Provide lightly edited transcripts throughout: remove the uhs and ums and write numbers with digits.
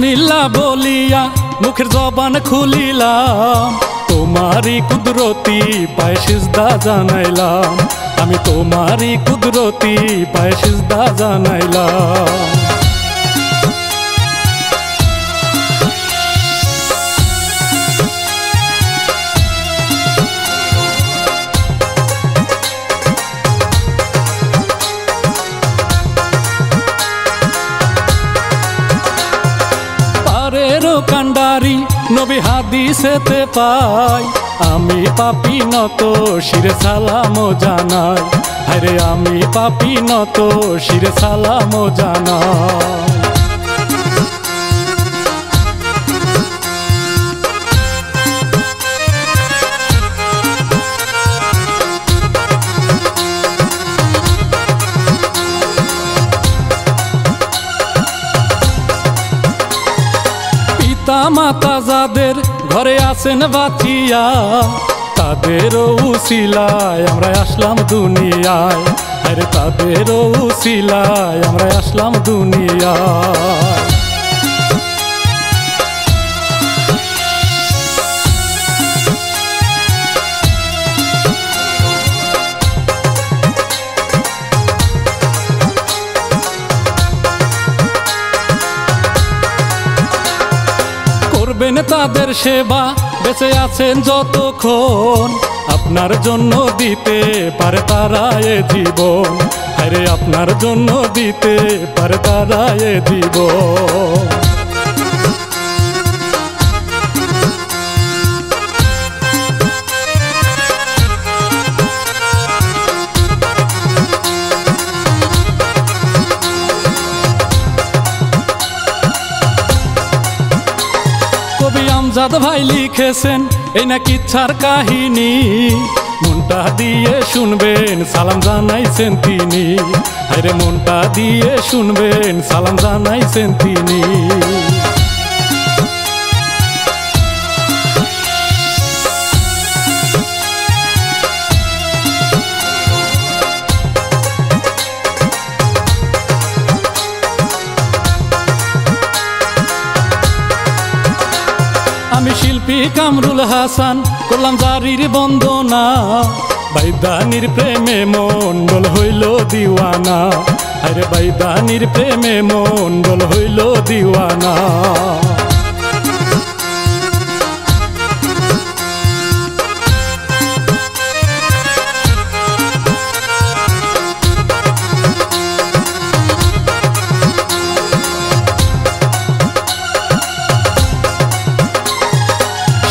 বিসমিল্লাহ বলিয়া মুখের জবান খুলিলাম, তোমারই কুদরতি পায়ে সিজদা জানাইলাম, আমি তোমারই কুদরতি পায়ে সিজদা জানাইলাম। কান্ডারি নবী হাদিসেতে পাই, আমি পাপী নত শিরে সালাম জানাই, আরে আমি পাপী নত শিরে সালাম জানাই। মাতা যাদের ঘরে আছেন বাঁচিয়া, তাদেরও উসিলায় আমরা আসলাম দুনিয়ায়, আরে তাদেরও উসিলায় আমরা আসলাম দুনিয়ায়। করবেন তাদের সেবা বেঁচে আছেন যতক্ষণ, আপনার জন্য দিতে পারে তারা এ জীবন, আরে আপনার জন্য দিতে পারে তারা এ জীবন। আমজাদ ভাই লিখেছেন এই না কিচ্ছার কাহিনী, মনটা দিয়ে শুনবেন সালাম জানাইছেন তিনি, আরে মনটা দিয়ে শুনবেন সালাম জানাইছেন তিনি। আমি শিল্পী কামরুল হাসান করলাম জারির বন্দনা, বাইদানির প্রেমে মন্ডল হইল দিওয়ানা, আরে বাইদানির প্রেমে মন্ডল হইল দিওয়ানা।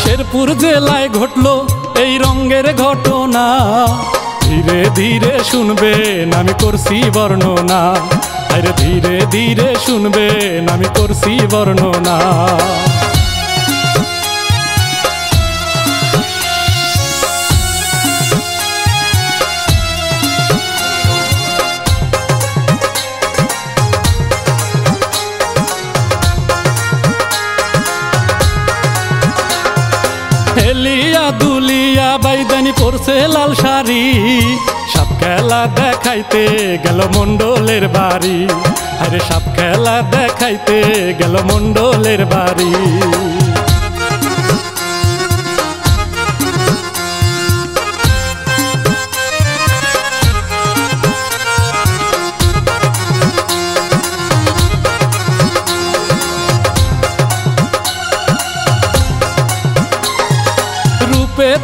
শেরপুর জেলায় ঘটলো এই রঙের ঘটনা, ধীরে ধীরে শুনবেন আমি করছি বর্ণনা, আরে ধীরে ধীরে শুনবেন আমি করছি বর্ণনা। হেলিয়া দুলিয়া বাইদানি পরছে লাল শাড়ি, সাপ খেলা দেখাইতে গেল মন্ডলের বাড়ি, আরে সাপ খেলা দেখাইতে গেল মন্ডলের বাড়ি।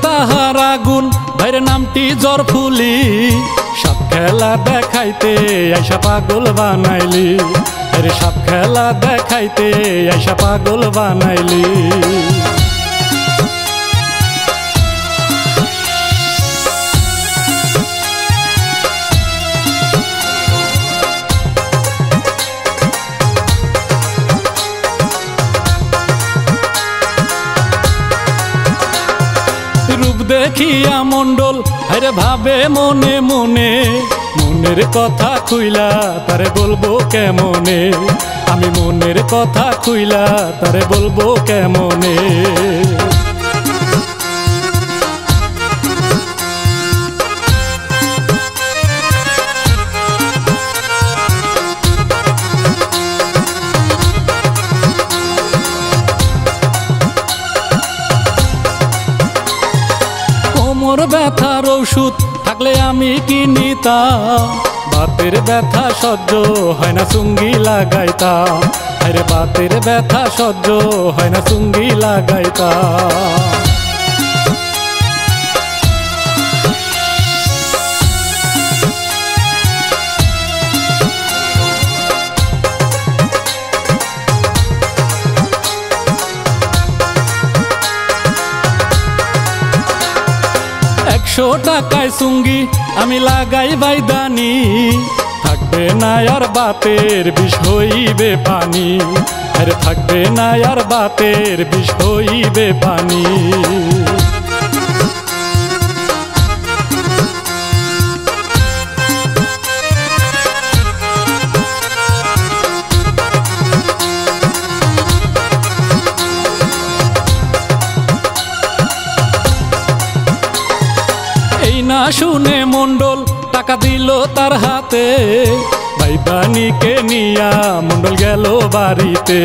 তাহার আগুন ভাইরে নামটি জরফুলি, সাপ খেলা দেখাইতে আইসা পাগল বানাইলি, আরে সাপ খেলা দেখাইতে আইসা পাগল বানাইলি। দেখিয়া মন্ডল আরে ভাবে মনে মনে, মনের কথা খুইলা তারে বলবো কেমনে, আমি মনের কথা খুইলা তারে বলবো কেমনে। ব্যথার ওষুধ থাকলে আমি কি নিতাম, বাতের ব্যথা সহ্য হয় না চুঙ্গি লাগাইতাম, আরে বাতের ব্যথা সহ্য হয় না চুঙ্গি লাগাইতাম। টাকায় চুঙ্গি আমি লাগাই বাইদানি, থাকবে না আর বাতের বিষ হইবে পানি, আরে থাকবে না আর বাতের বিষ হইবে পানি। না শুনে মন্ডল টাকা দিল তার হাতে, বাইদানিকে নিয়া মন্ডল গেল বাড়িতে,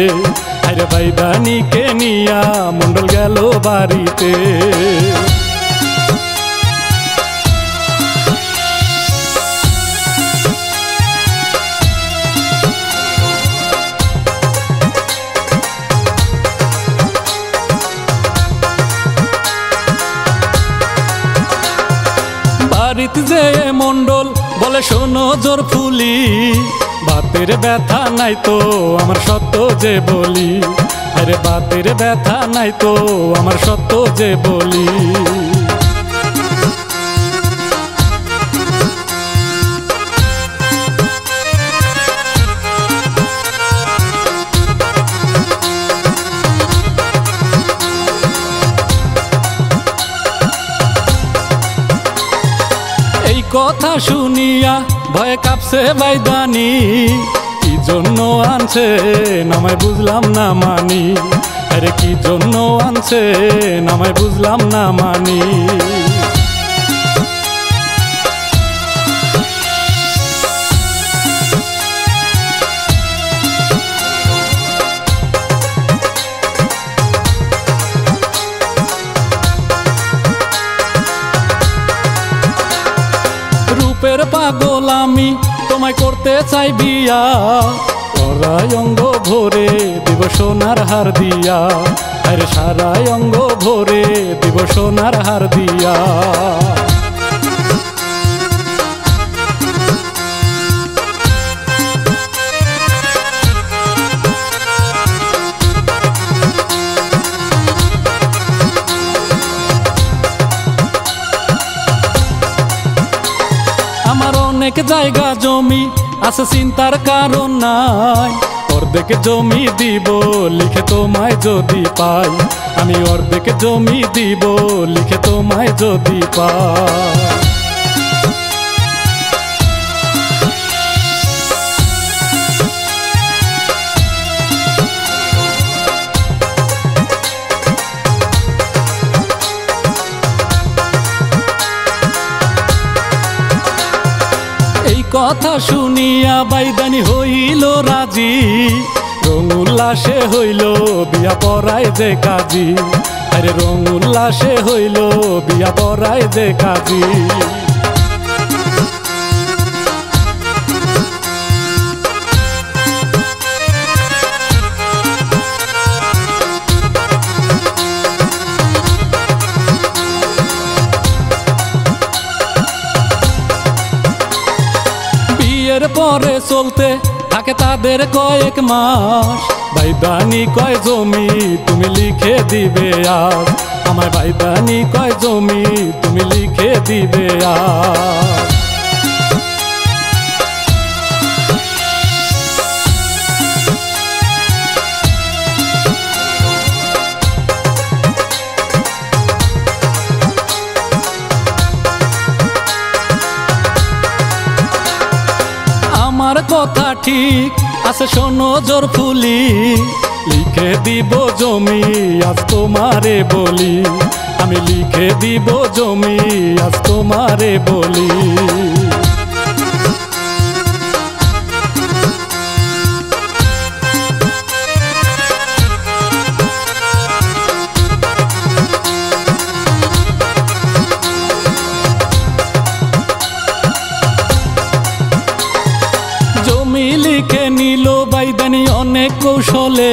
আরে বাইদানিকে নিয়া মন্ডল গেল বাড়িতে। বাড়িতে যে মন্ডল বলে শোনো জোর ফুলি, বাতের ব্যথা নাই তো আমার সত্য যে বলি, আরে বাতের ব্যথা নাই তো আমার সত্য যে বলি। কথা শুনিয়া ভয়ে কাঁপছে বাইদানি, কি জন্য আনছে নামায় বুঝলাম না মানি, আরে কি জন্য আনছে নামায় বুঝলাম না মানি। রূপের পাগল আমি তোমায় করতে চাই বিয়া, সারাই অঙ্গ ভরে দিব সোনার হার দিয়া, আরে সারাই অঙ্গ ভরে দিব সোনার হার দিয়া। অনেক জায়গা জমি আছে চিন্তার কারণ নাই, অর্ধেক জমি দিব লিখে তোমায় যদি পাই, আমি অর্ধেক জমি দিব লিখে তোমায় যদি পাই। কথা শুনিয়া বাইদানি হইল রাজি, রং উল্লাসে হইল বিয়া পড়ায় যে কাজী, আরে রং উল্লাসে হইল বিয়া পড়ায় যে কাজী। পরে চলতে থাকে তাদের কয়েক মাস, বাইদানি কয় জমি তুমি লিখে দিবে আজ, আমায় বাইদানি কয় জমি তুমি লিখে দিবে আজ। আমার কথা ঠিক আছে শোনো জোর ফুলি, লিখে দিব জমি আজ তোমারে বলি, আমি লিখে দিব জমি আজ তোমারে বলি। করেছিল বাইদানি অনেক কৌশলে,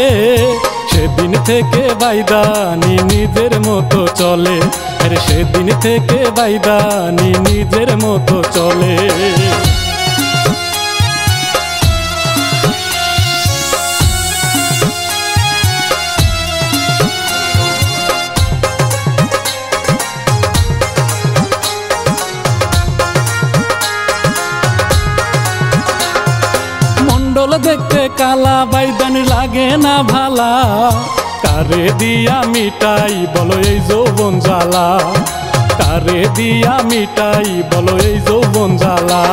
সেদিন থেকে বাইদানি নিজের মতো চলে। আরে সেদিন থেকে বাইদানি নিজের মতো চলে। মন্ডল দেখতে কালা, বাইদানি লাগে না ভালা, কারে দিয়া মিটাই বলো এই যৌবন জ্বালা, কারে দিয়া মিটাই বলো এই যৌবন জ্বালা।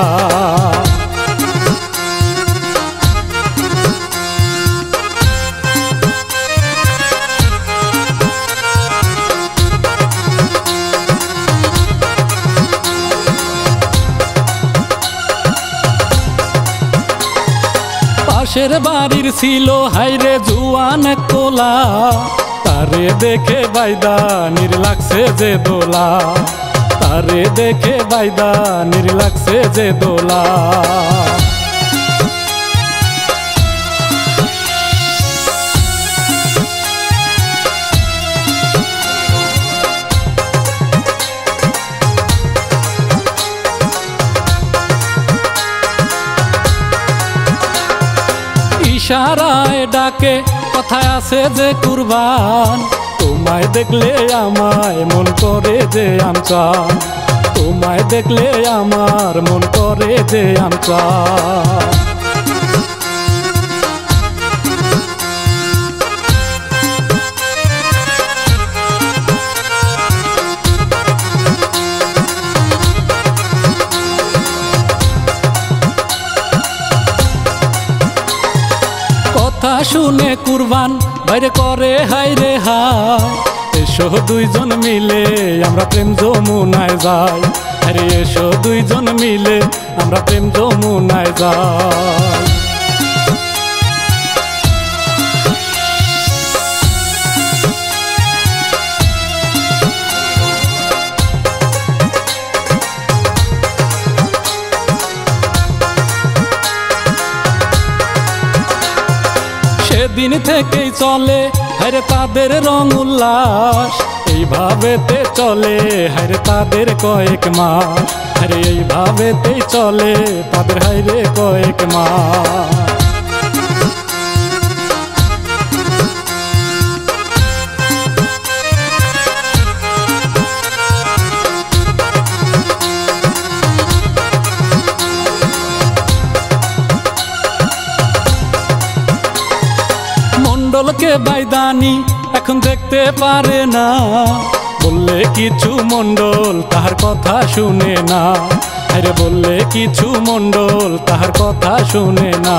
পাশের বাড়ির ছিল হাইরে জুয়ান এক কোলা, তারে দেখে বাইদানির লাগছে যে দোলা, তারে দেখে বাইদানির লাগছে যে দোলা। ইশারায় ডাকে কথায় আছে যে কুরবান, তোমায় দেখলে আমায় মন করে যে আমচান, তোমায় দেখলে আমার মন করে যে আমচান। কথা শুনে কুরবান বাইরে করে হাইরে হায়, এসো দুইজন মিলে আমরা প্রেম যমুনায় যাই, আরে এসো দুইজন মিলে আমরা প্রেম যমুনায় যাই। সেদিন থেকেই চলে হায়রে তাদের রং উল্লাস, এইভাবেতে চলে হায়রে তাদের কয়েক মাস, আরে এইভাবেতেই চলে তাদের হায়রে কয়েক মাস। মন্ডলকে বাইদানি এখন দেখতে পারে না, বললে কিছু মন্ডল তাহার কথা শুনে না, আরে বললে কিছু মন্ডল তাহার কথা শুনে না।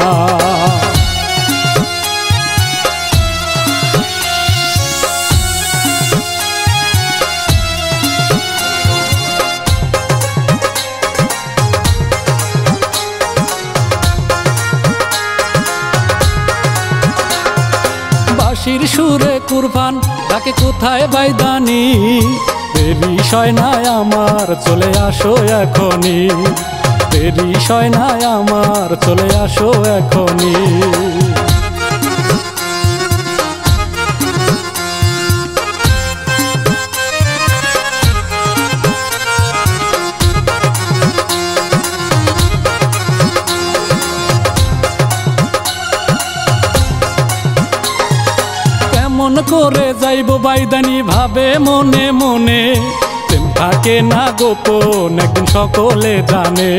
বাঁশির সুরে কুরবান ডাকে কোথায় বাইদানি, দেরি সয় না আমার চলে আসো এখনি, দেরি সয় না আমার চলে আসো এখনি। মন করে যাইব বাইদানি ভাবে মনে মনে, প্রেম থাকে না গোপন একদিন সকলে জানে,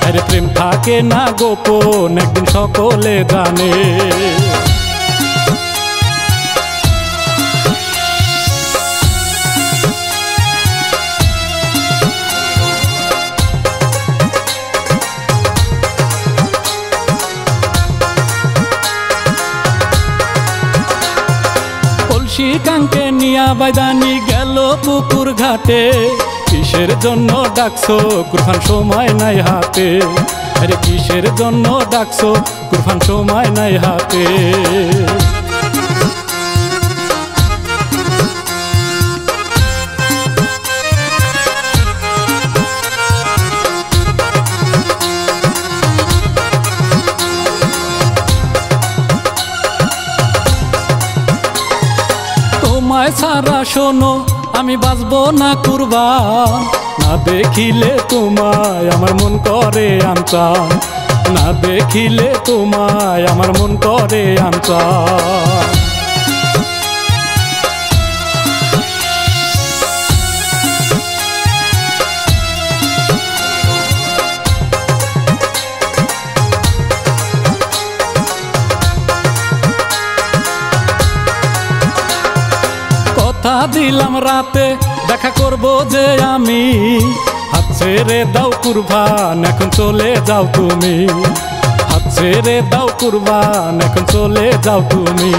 আরে প্রেম থাকে না গোপন একদিন সকলে জানে। কাঙ্কে নিয়া বাইদানি গেল পুকুর ঘাটে, কিসের জন্য ডাকছো কুরবান সময় নাই হাতে, আরে কিসের জন্য ডাকছো কুরবান সময় নাই হাতে। তোমায় ছাড়া শোনো আমি বাঁচবো না কুরবান, না দেখিলে তোমায় আমার মন করে আনচান, না দেখিলে তোমায় আমার মন করে আনচান। কথা দিলাম রাতে দেখা করব যে আমি, হাত ছেড়ে দাও কুরবান এখন চলে যাও তুমি, হাত ছেড়ে দাও কুরবান এখন চলে যাও তুমি।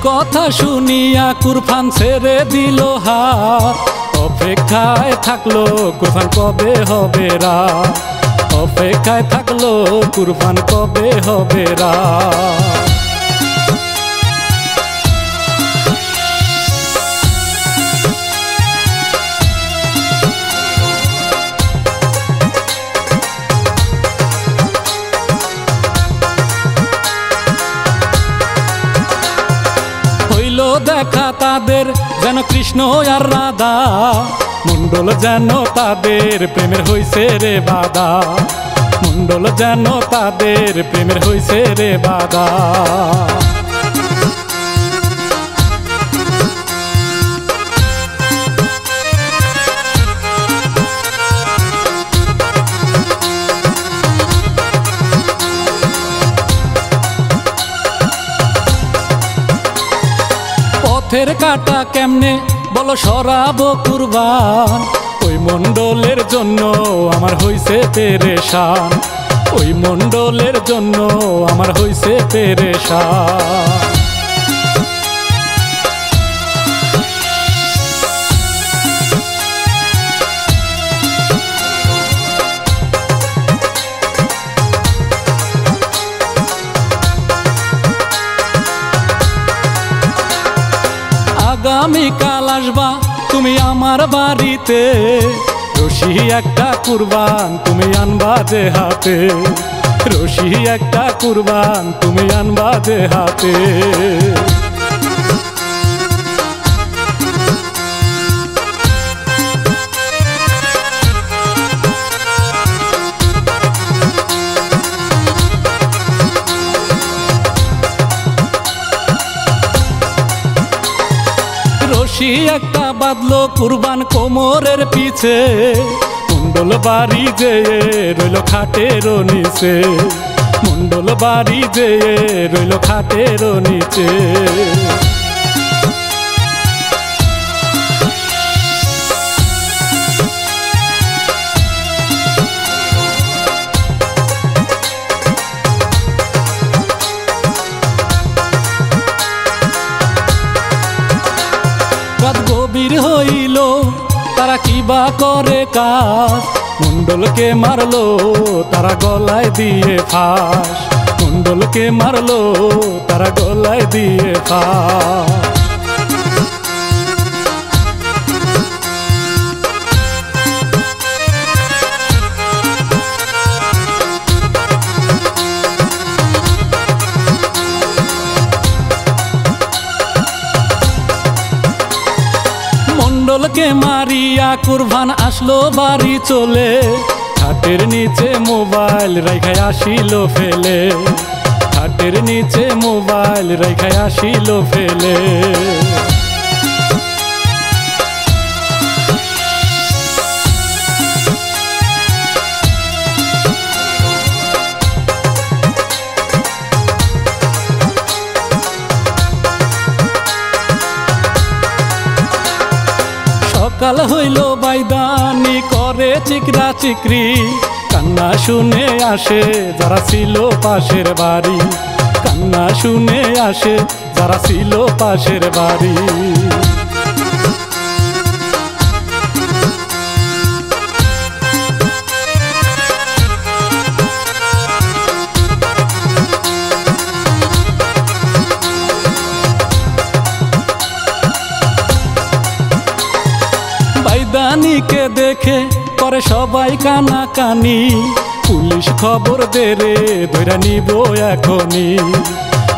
কথা শুনিয়া কুরবান ছেড়ে দিল হাত, অপেক্ষায় থাকলো কুরবান কবে হবে রাত, অপেক্ষায় থাকলো কুরবান কবে হবে রাত। দেখা তাদের যেন কৃষ্ণ আর রাধা, মন্ডল যেন তাদের প্রেমের হইছে রে বাধা, মন্ডল যেন তাদের প্রেমের হইছে রে বাধা। পথের কাটা কেমনে বলো সরাবো কুরবান, ওই মন্ডলের জন্য আমার হইছে পেরেশান, ওই মন্ডলের জন্য আমার হইছে পেরেশান। আগামীকাল আসবা তুমি আমার বাড়িতে, রশি একটা কুরবান তুমি আনবা যে হাতে, রশি একটা কুরবান তুমি আনবা যে হাতে। রশি একটা বাঁধলো কুরবান কোমরের পিছে, মন্ডল বাড়ি যেয়ে রইল খাটের নিচে, মন্ডল বাড়ি যেয়ে রইল খাটের নিচে। রাত গভীর হইল তারা কিবা করে কাজ, মন্ডলকে মারলো তারা গলায় দিয়ে ফাঁস, মন্ডলকে মারলো তারা গলায় দিয়ে ফাঁস। মন্ডলকে মারিয়া কুরবান আসলো বাড়ি চলে, খাটের নিচে মোবাইল রাইখায় আসিল ফেলে, খাটের নিচে মোবাইল রাইখায় আসিল ফেলে। সকাল হইল বাইদানি করে চিকরা চিকরি, কান্না শুনে আসে যারা ছিল পাশের বাড়ি, কান্না শুনে আসে যারা ছিল পাশের বাড়ি। দেখে করে সবাই কানা কানি পুলিশ খবর দে রে ধইরা নিব এখনি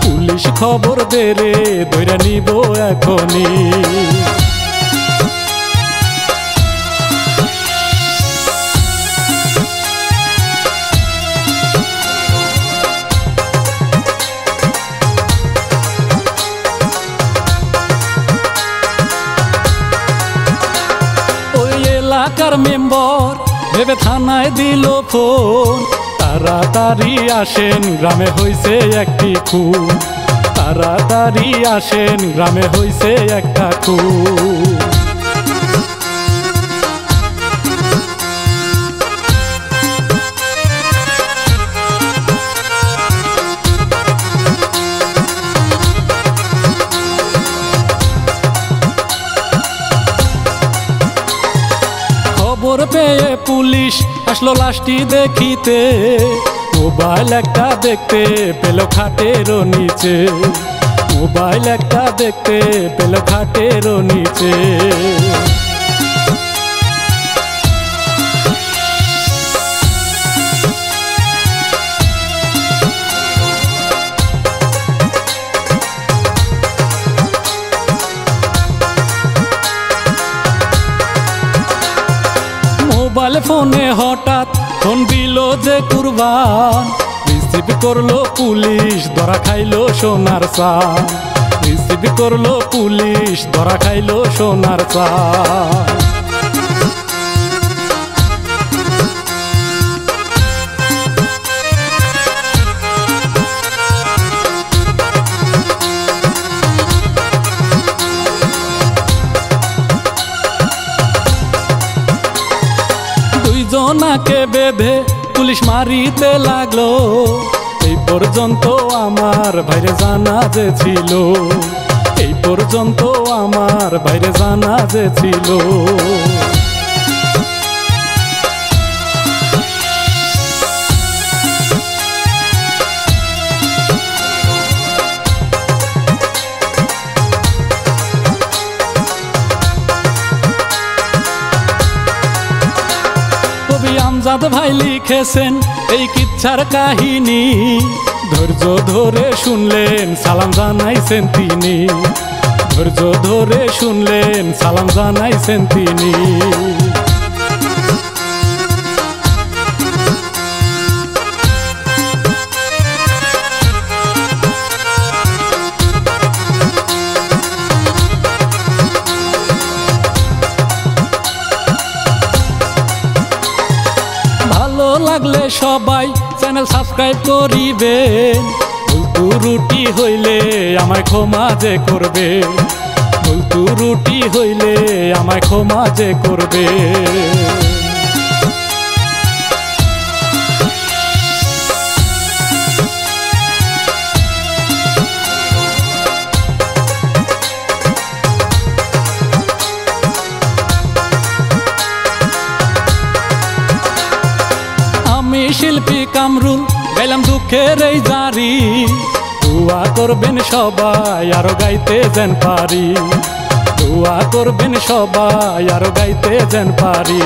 পুলিশ খবর দে রে ধইরা নিব এখনি এলাকার মেম্বর ভেবে থানায় দিল ফোন তাড়াতাড়ি আসেন গ্রামে হইছে একটি খুন তাড়াতাড়ি আসেন গ্রামে হইছে একটা খুন খবর পেয়ে পুলিশ আসলো লাশটি দেখিতে মোবাইল একটা দেখতে পেল খাটের নিচে মোবাইল একটা দেখতে পেল খাটের নিচে মোবাইল ফোনে হঠাৎ ফোন দিল যে কুরবান রিসিভ করলো পুলিশ ধরা খাইলো সোনার চাঁদ রিসিভ করলো পুলিশ ধরা খাইলো সোনার চাঁদ জনাকে বেঁধে পুলিশ মারিতে লাগলো এই পর্যন্ত আমার ভাইরে জানা যে ছিল এই পর্যন্ত আমার ভাইরে জানা যে ছিল আমজাদ ভাই লিখেছেন এই কিচ্ছার কাহিনী ধৈর্য ধরে শুনলেন সালাম জানাইছেন তিনি ধৈর্য ধরে শুনলেন সালাম জানাইছেন তিনি লাগলে সবাই চ্যানেল সাবস্ক্রাইব করিবেন ভুল ত্রুটি হইলে আমায় ক্ষমা যে করবে ভুল ত্রুটি হইলে আমায় ক্ষমা যে করবে শিল্পী কামরুল গাইলাম দুঃখের এই জারি দোয়া করবেন সবাই আরো গাইতে যেন পারি দোয়া করবেন সবাই আরো গাইতে যেন পারি